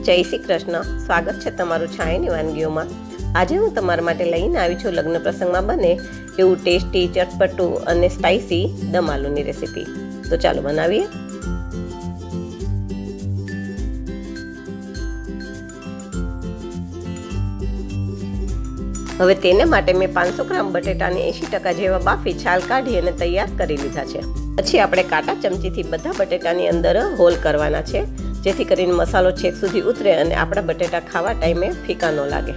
જય શ્રી કૃષ્ણ. સ્વાગત છે તમારું છાયાની વાનગીઓમાં. આજે હું તમારા માટે લઈને આવી છું લગ્ન પ્રસંગમાં બને એવું ટેસ્ટી, ચટપટું અને સ્પાઇસી દમ આલુની રેસીપી. તો ચાલો બનાવીએ. હવે તેને માટે મેં 500 ગ્રામ બટેટાને 80% જેવા બાફી છાલ કાઢી અને તૈયાર કરી લીધા છે. પછી આપણે કાંટા ચમચીથી બધા બટેટાની અંદર હોલ કરવાના છે, જેથી કરીને મસાલો છેક સુધી ઉતરે અને આપણા બટેટા ખાવા ટાઈમે ફીકા ન લાગે.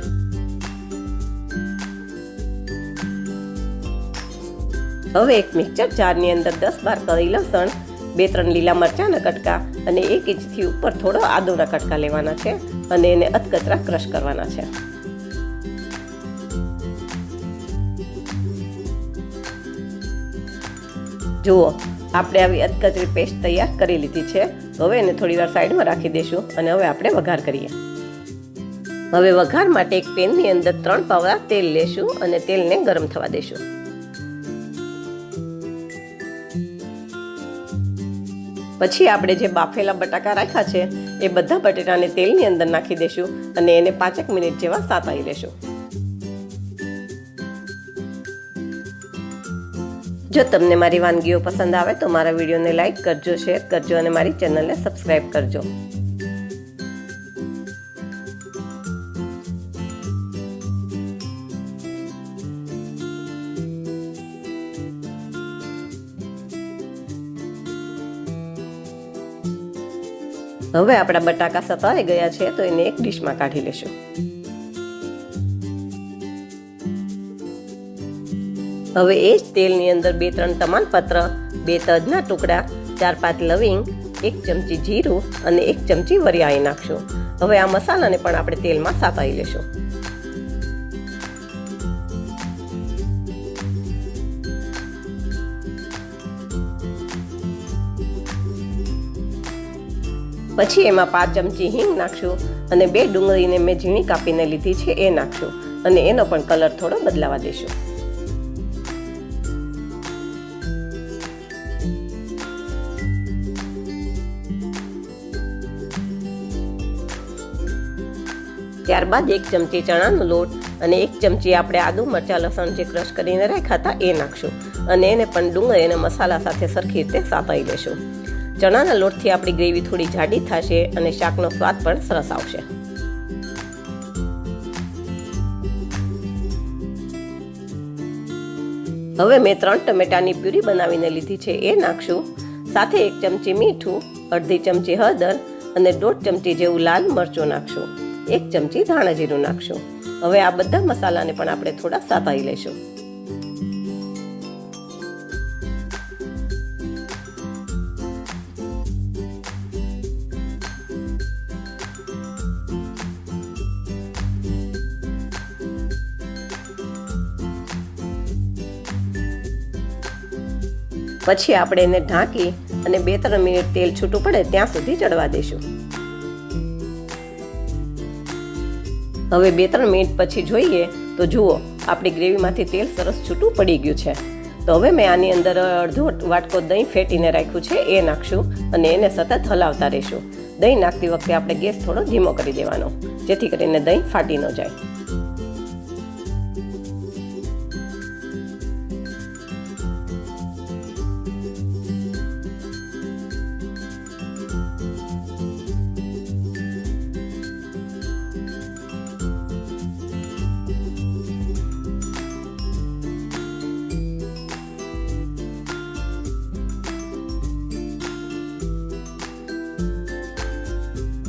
હવે એક મિક્સર જારની અંદર 10-12 કળી લસણ, 2-3 લીલા મરચાંના કટકા અને 1 ઇંચથી ઉપર થોડો આદુના કટકા લેવાના છે અને એને અધકચરા ક્રશ કરવાના છે. જુઓ, આપણે આવી અધકચરી પેસ્ટ તૈયાર કરી લીધી છે. હવે એને થોડી વાર સાઈડમાં રાખી દઈશું અને હવે આપણે વઘાર કરીએ. હવે વઘાર માટે એક પેનની અંદર 3 પાવડા તેલ લેશું અને તેલને ગરમ થવા દઈશું. પછી આપણે જે બાફેલા બટાકા રાખ્યા છે એ બધા બટેટાને તેલની અંદર નાખી દઈશું અને એને 5 મિનિટ જેવા સાતળી લેશું. જો તમને મારી વાનગીઓ પસંદ આવે તો મારા વિડીયોને લાઈક કરજો, શેર કરજો અને મારી ચેનલને સબસ્ક્રાઈબ કરજો. હવે આપણા બટાકા સતળાઈ ગયા છે તો એને એક ડીશમાં કાઢી લેશું. હવે એ જ તેલની અંદર 2-3 તમાલપત્ર, 2 તજના ટુકડા, 4-5 લવિંગ, 1 ચમચી જીરું અને 1 ચમચી વરિયાળી નાખશું. હવે આ મસાલાને પણ આપણે તેલમાં સાતળી લેશું. પછી એમાં 5 ચમચી હિંગ નાખશું અને 2 ડુંગળીને મેં ઝીણી કાપીને લીધી છે એ નાખશું અને એનો પણ કલર થોડો બદલાવા દેશું. ત્યારબાદ 1 ચમચી ચણાનો લોટ અને 1 ચમચી આપણે આદુ, મરચાં, લસણ જે ક્રશ કરીને રાખ્યા હતા એ નાખશું અને એને પણ ડુંગળી અને મસાલા સાથે સરખી રીતે સાતળી લેશું. ચણાના લોટથી આપણી ગ્રેવી થોડી જાડી થશે અને શાકનો સ્વાદ પણ સરસ આવશે. હવે મેં 3 ટમેટાની પ્યુરી બનાવીને લીધી છે એ નાખશું. સાથે 1 ચમચી મીઠું, અડધી ચમચી હળદર અને 1.5 ચમચી જેવું લાલ મરચું નાખશું. 1 ચમચી ધાણા જીરું નાખશું. હવે આ બધા મસાલાને પણ આપણે થોડા સાતળી લઈશું. પછી આપણે એને ઢાંકી અને 2-3 મિનિટ તેલ છૂટું પડે ત્યાં સુધી ચડવા દઈશું. હવે 2-3 મિનિટ પછી જોઈએ તો જુઓ, આપણી ગ્રેવીમાંથી તેલ સરસ છૂટું પડી ગયું છે. તો હવે મેં આની અંદર અડધો વાટકો દહીં ફેટીને રાખ્યું છે એ નાખશું અને એને સતત હલાવતા રહીશું. દહીં નાખતી વખતે આપણે ગેસ થોડો ધીમો કરી દેવાનો, જેથી કરીને દહીં ફાટી ન જાય.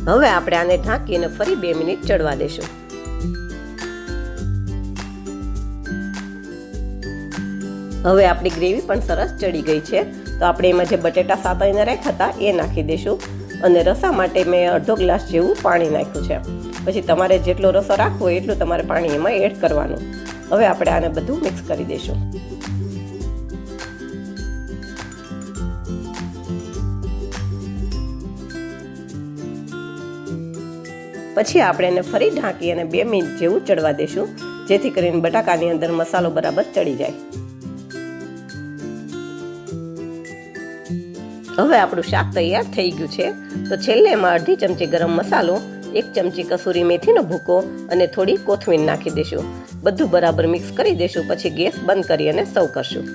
હવે આપણે આને ઢાંકીને ફરી 2 મિનિટ ચડવા દેશું. હવે આપણી ગ્રેવી પણ સરસ ચડી ગઈ છે. તો આપણે એમાં જે બટેટા સાતળીને રાખ્યા હતા એ નાખી દઈશું અને રસા માટે મેં અડધો ગ્લાસ જેવું પાણી નાખ્યું છે. પછી તમારે જેટલો રસો રાખવો હોય એટલું તમારે પાણી એમાં એડ કરવાનું. હવે આપણે આને બધું મિક્સ કરી દઈશું. પછી આપણે એને ફરી ઢાંકી અને 2 મિનિટ જેવું ચડવા દેશું, જેથી કરીને બટાકાની અંદર મસાલો બરાબર ચડી જાય. હવે આપણું શાક તૈયાર થઈ ગયું છે. તો છેલ્લે એમાં અડધી ચમચી ગરમ મસાલો, 1 ચમચી કસૂરી મેથીનો ભૂકો અને થોડી કોથમીર નાખી દઈશું. બધું બરાબર મિક્સ કરી દઈશું. પછી ગેસ બંધ કરી અને સર્વ કરશું.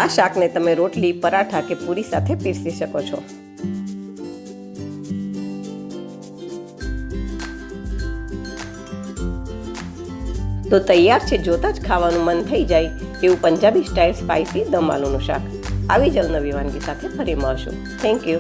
આ શાકને તમે રોટલી, પરાઠા કે પૂરી સાથે પીરસી શકો છો. તો તૈયાર છે. જોતા જ ખાવાનું મન થઈ જાય એવું પંજાબી સ્ટાઇલ સ્પાઇસી દમ આલુનું શાક. આવી જ નવી વાનગી સાથે ફરી મળશું. Thank you.